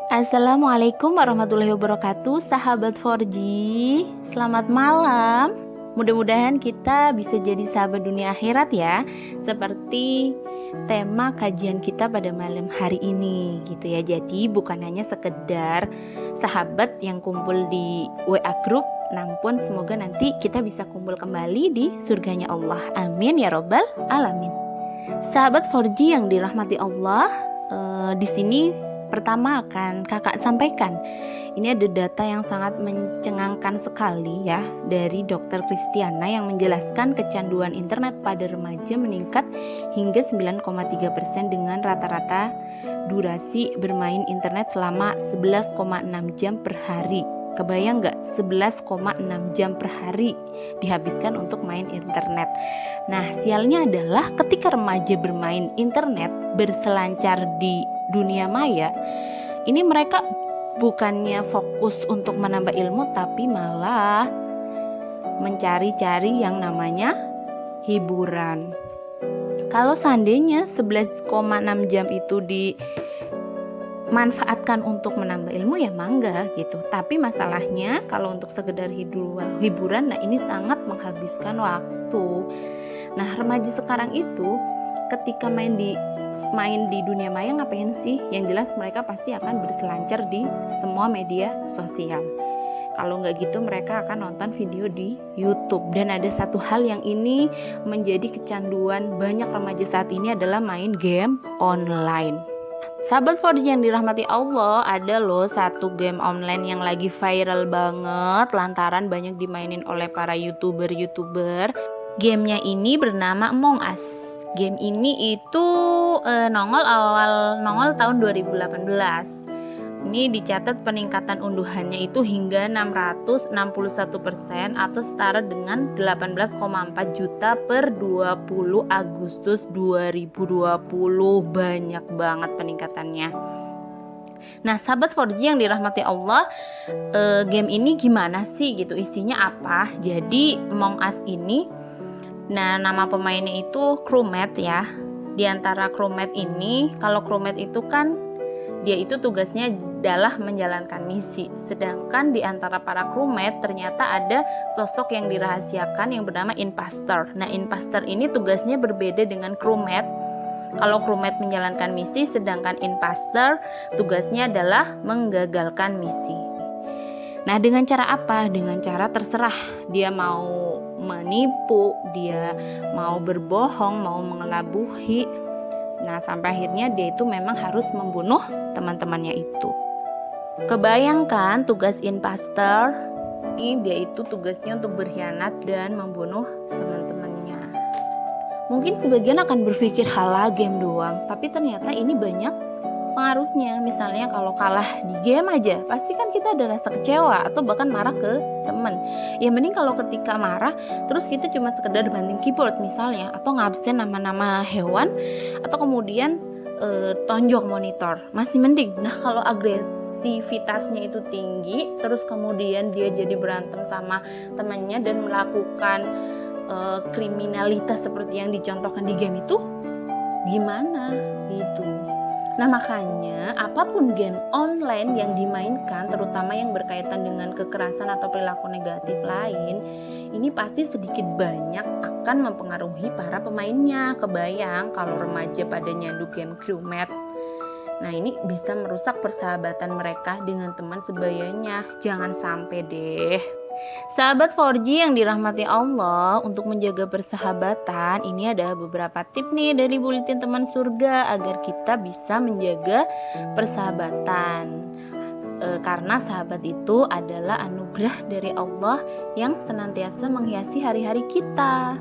Assalamualaikum warahmatullahi wabarakatuh, sahabat 4G. Selamat malam. Mudah-mudahan kita bisa jadi sahabat dunia akhirat ya, seperti tema kajian kita pada malam hari ini gitu ya. Jadi bukan hanya sekedar sahabat yang kumpul di WA group, namun semoga nanti kita bisa kumpul kembali di surganya Allah. Amin ya robbal alamin. Sahabat 4G yang dirahmati Allah, di sini pertama akan kakak sampaikan, ini ada data yang sangat mencengangkan sekali ya dari Dokter Kristiana yang menjelaskan kecanduan internet pada remaja meningkat hingga 9,3% dengan rata-rata durasi bermain internet selama 11,6 jam per hari. Kebayang nggak 11,6 jam per hari dihabiskan untuk main internet. Nah, sialnya adalah ketika remaja bermain internet berselancar di dunia maya, ini mereka bukannya fokus untuk menambah ilmu, tapi malah mencari-cari yang namanya hiburan. Kalau seandainya 11,6 jam itu dimanfaatkan untuk menambah ilmu ya mangga gitu. Tapi masalahnya kalau untuk sekedar hiburan, nah ini sangat menghabiskan waktu. Nah, remaja sekarang itu ketika main di dunia maya ngapain sih? Yang jelas mereka pasti akan berselancar di semua media sosial. Kalau nggak gitu mereka akan nonton video di YouTube. Dan ada satu hal yang ini menjadi kecanduan banyak remaja saat ini adalah main game online. Sahabat 4G yang dirahmati Allah, ada loh satu game online yang lagi viral banget lantaran banyak dimainin oleh para YouTuber. Gamenya ini bernama Among Us. Game ini itu nongol tahun 2018. Ini dicatat peningkatan unduhannya itu hingga 661% atau setara dengan 18,4 juta per 20 Agustus 2020. Banyak banget peningkatannya. Nah, sahabat 4G yang dirahmati Allah, game ini gimana sih gitu, isinya apa? Jadi Among Us ini, nah nama pemainnya itu crewmate ya. Di antara crewmate ini, kalau crewmate itu kan dia itu tugasnya adalah menjalankan misi. Sedangkan di antara para crewmate ternyata ada sosok yang dirahasiakan yang bernama imposter. Nah, imposter ini tugasnya berbeda dengan crewmate. Kalau crewmate menjalankan misi, sedangkan imposter tugasnya adalah menggagalkan misi. Nah, dengan cara apa? Dengan cara terserah. Dia mau menipu, dia mau berbohong, mau mengelabuhi. Nah, sampai akhirnya dia itu memang harus membunuh teman-temannya itu. Kebayangkan tugas imposter ini, dia itu tugasnya untuk berkhianat dan membunuh teman-temannya. Mungkin sebagian akan berpikir halah game doang, tapi ternyata ini banyak pengaruhnya. Misalnya kalau kalah di game aja, pasti kan kita ada rasa kecewa atau bahkan marah ke temen. Ya mending kalau ketika marah terus kita cuma sekedar banting keyboard misalnya, atau ngabsen nama-nama hewan, atau kemudian tonjok monitor, masih mending. Nah, kalau agresivitasnya itu tinggi, terus kemudian dia jadi berantem sama temannya dan melakukan kriminalitas seperti yang dicontohkan di game itu, gimana gitu. Nah, makanya apapun game online yang dimainkan, terutama yang berkaitan dengan kekerasan atau perilaku negatif lain, ini pasti sedikit banyak akan mempengaruhi para pemainnya. Kebayang kalau remaja pada nyandu game crewmate. Nah, ini bisa merusak persahabatan mereka dengan teman sebayanya. Jangan sampai deh. Sahabat 4G yang dirahmati Allah, untuk menjaga persahabatan ini ada beberapa tips nih dari Buletin Teman Surga agar kita bisa menjaga persahabatan. Karena sahabat itu adalah anugerah dari Allah yang senantiasa menghiasi hari-hari kita.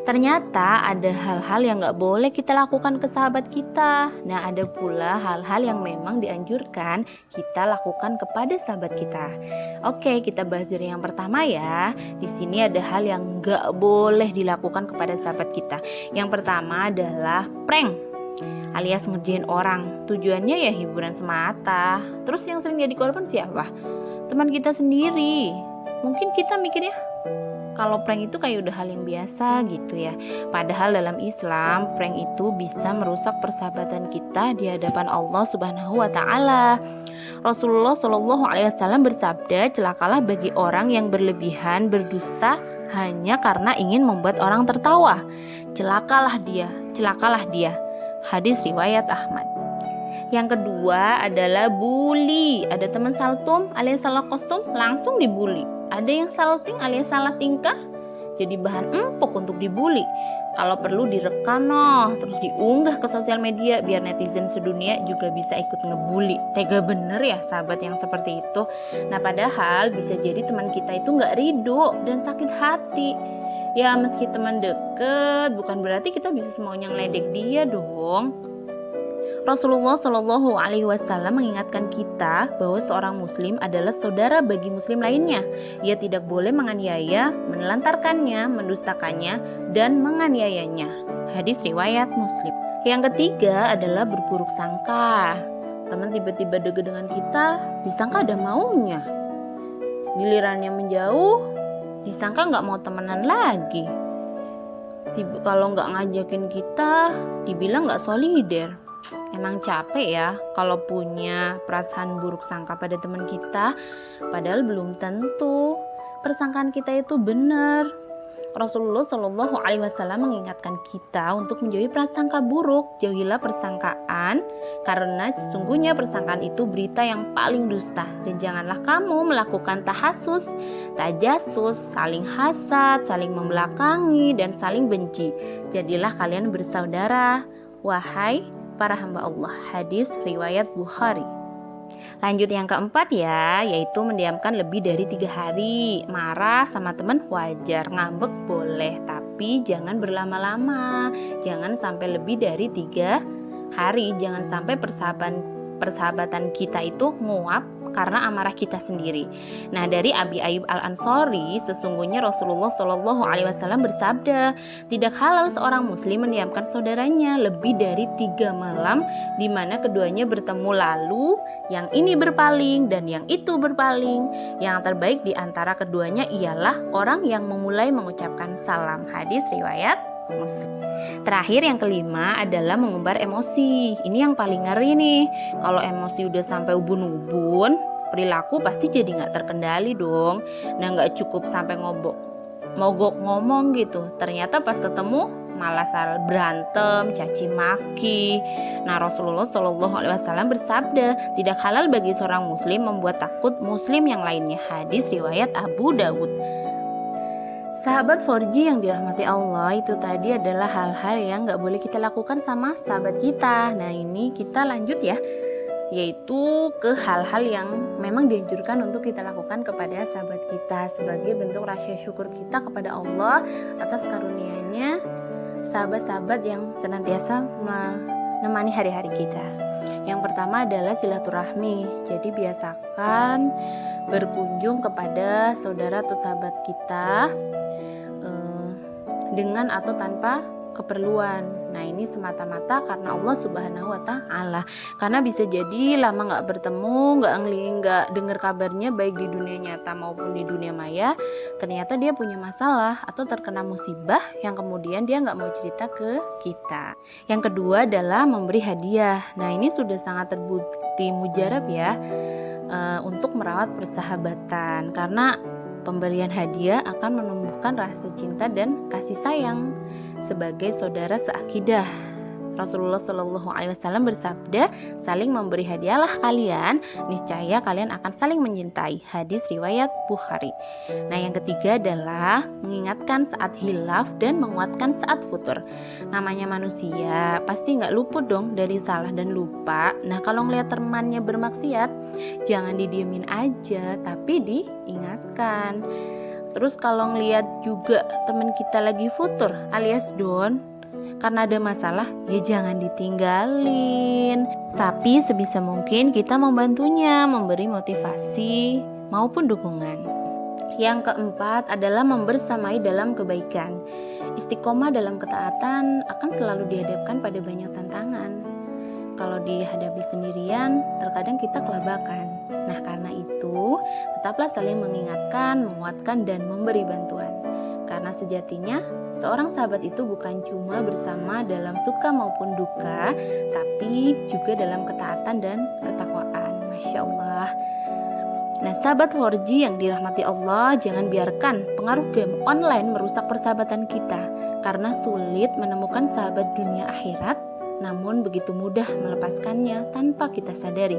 Ternyata ada hal-hal yang gak boleh kita lakukan ke sahabat kita. Nah, ada pula hal-hal yang memang dianjurkan kita lakukan kepada sahabat kita. Oke, kita bahas dari yang pertama ya. Di sini ada hal yang gak boleh dilakukan kepada sahabat kita. Yang pertama adalah prank, alias ngerjain orang. Tujuannya ya hiburan semata. Terus yang sering jadi korban siapa? Teman kita sendiri. Mungkin kita mikirnya, kalau prank itu kayak udah hal yang biasa gitu ya. Padahal dalam Islam prank itu bisa merusak persahabatan kita di hadapan Allah Subhanahu wa taala. Rasulullah Shallallahu alaihi wasallam bersabda, celakalah bagi orang yang berlebihan berdusta hanya karena ingin membuat orang tertawa. Celakalah dia, celakalah dia. Hadis riwayat Ahmad. Yang kedua adalah bully. Ada teman saltum alias salah kostum, langsung dibully. Ada yang salting alias salah tingkah, jadi bahan empuk untuk dibully. Kalau perlu direkam terus diunggah ke sosial media biar netizen sedunia juga bisa ikut ngebully. Tega bener ya sahabat yang seperti itu. Nah padahal bisa jadi teman kita itu gak ridho dan sakit hati. Ya meski teman deket, bukan berarti kita bisa semaunya ngeledek dia dong. Rasulullah Shallallahu alaihi wasallam mengingatkan kita bahwa seorang muslim adalah saudara bagi muslim lainnya. Ia tidak boleh menganiaya, menelantarkannya, mendustakannya, dan menganiayanya. Hadis riwayat Muslim. Yang ketiga adalah berburuk sangka. Teman tiba-tiba deket dengan kita, disangka ada maunya. Gilirannya menjauh, disangka nggak mau temenan lagi. Kalau nggak ngajakin kita, dibilang nggak solider. Emang capek ya kalau punya perasaan buruk sangka pada teman kita, padahal belum tentu persangkaan kita itu benar. Rasulullah Shallallahu alaihi wasallam mengingatkan kita untuk menjauhi prasangka buruk. Jauhilah persangkaan karena sesungguhnya persangkaan itu berita yang paling dusta. Dan janganlah kamu melakukan tahasus, tajasus, saling hasad, saling membelakangi, dan saling benci. Jadilah kalian bersaudara, wahai para hamba Allah. Hadis riwayat Bukhari. Lanjut yang keempat ya, yaitu mendiamkan lebih dari 3 hari. Marah sama teman wajar, ngambek boleh, tapi jangan berlama-lama. Jangan sampai lebih dari 3 hari. Jangan sampai persahabatan kita itu nguap karena amarah kita sendiri. Nah, dari Abi Ayyub Al-Ansori, sesungguhnya Rasulullah Shallallahu alaihi wasallam bersabda, tidak halal seorang muslim mendiamkan saudaranya lebih dari 3 malam di mana keduanya bertemu, lalu yang ini berpaling dan yang itu berpaling. Yang terbaik di antara keduanya ialah orang yang memulai mengucapkan salam. Hadis riwayat Muslim. Terakhir yang kelima adalah mengumbar emosi. Ini yang paling ngeri nih. Kalau emosi udah sampai ubun-ubun, perilaku pasti jadi gak terkendali dong. Nah gak cukup sampai mogok ngomong gitu. Ternyata pas ketemu malah berantem, caci maki. Nah Rasulullah Shallallahu alaihi wasallam bersabda, tidak halal bagi seorang muslim membuat takut muslim yang lainnya. Hadis riwayat Abu Dawud. Sahabat 4G yang dirahmati Allah, itu tadi adalah hal-hal yang gak boleh kita lakukan sama sahabat kita. Nah ini kita lanjut ya, yaitu ke hal-hal yang memang dianjurkan untuk kita lakukan kepada sahabat kita sebagai bentuk rasa syukur kita kepada Allah atas karunia-Nya sahabat-sahabat yang senantiasa menemani hari-hari kita. Yang pertama adalah silaturahmi. Jadi biasakan berkunjung kepada saudara atau sahabat kita dengan atau tanpa keperluan. Nah ini semata-mata karena Allah Subhanahu wa ta'ala. Karena bisa jadi lama gak bertemu, gak dengar kabarnya baik di dunia nyata maupun di dunia maya, ternyata dia punya masalah atau terkena musibah yang kemudian dia gak mau cerita ke kita. Yang kedua adalah memberi hadiah. Nah ini sudah sangat terbukti mujarab ya, untuk merawat persahabatan, karena pemberian hadiah akan menumbuhkan rasa cinta dan kasih sayang sebagai saudara seakidah. Rasulullah Shallallahu alaihi wasallam bersabda, saling memberi hadiahlah kalian, niscaya kalian akan saling mencintai. Hadis riwayat Bukhari. Nah yang ketiga adalah mengingatkan saat hilaf dan menguatkan saat futur. Namanya manusia pasti gak luput dong dari salah dan lupa. Nah kalau ngeliat temannya bermaksiat, jangan didiemin aja, tapi diingatkan. Terus kalau ngeliat juga teman kita lagi futur alias down karena ada masalah, ya jangan ditinggalin. Tapi sebisa mungkin kita membantunya, memberi motivasi maupun dukungan. Yang keempat adalah membersamai dalam kebaikan. Istiqomah dalam ketaatan akan selalu dihadapkan pada banyak tantangan. Kalau dihadapi sendirian, terkadang kita kelabakan. Nah karena itu, tetaplah saling mengingatkan, menguatkan, dan memberi bantuan. Karena sejatinya seorang sahabat itu bukan cuma bersama dalam suka maupun duka, tapi juga dalam ketaatan dan ketakwaan. Masya Allah. Nah, sahabat 4G yang dirahmati Allah, jangan biarkan pengaruh game online merusak persahabatan kita, karena sulit menemukan sahabat dunia akhirat, namun begitu mudah melepaskannya tanpa kita sadari.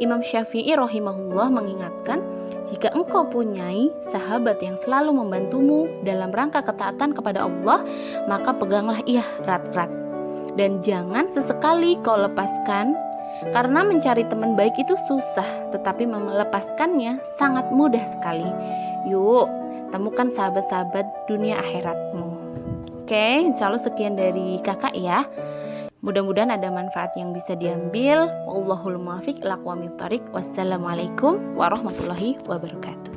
Imam Syafi'i rahimahullah mengingatkan, jika engkau punyai sahabat yang selalu membantumu dalam rangka ketaatan kepada Allah, maka peganglah ia erat-erat. Dan jangan sesekali kau lepaskan, karena mencari teman baik itu susah, tetapi melepaskannya sangat mudah sekali. Yuk, temukan sahabat-sahabat dunia akhiratmu. Oke, insya Allah sekian dari kakak ya. Mudah-mudahan ada manfaat yang bisa diambil. Wallahul muwaffiq ila aqwamit thoriq. Wassalamualaikum warahmatullahi wabarakatuh.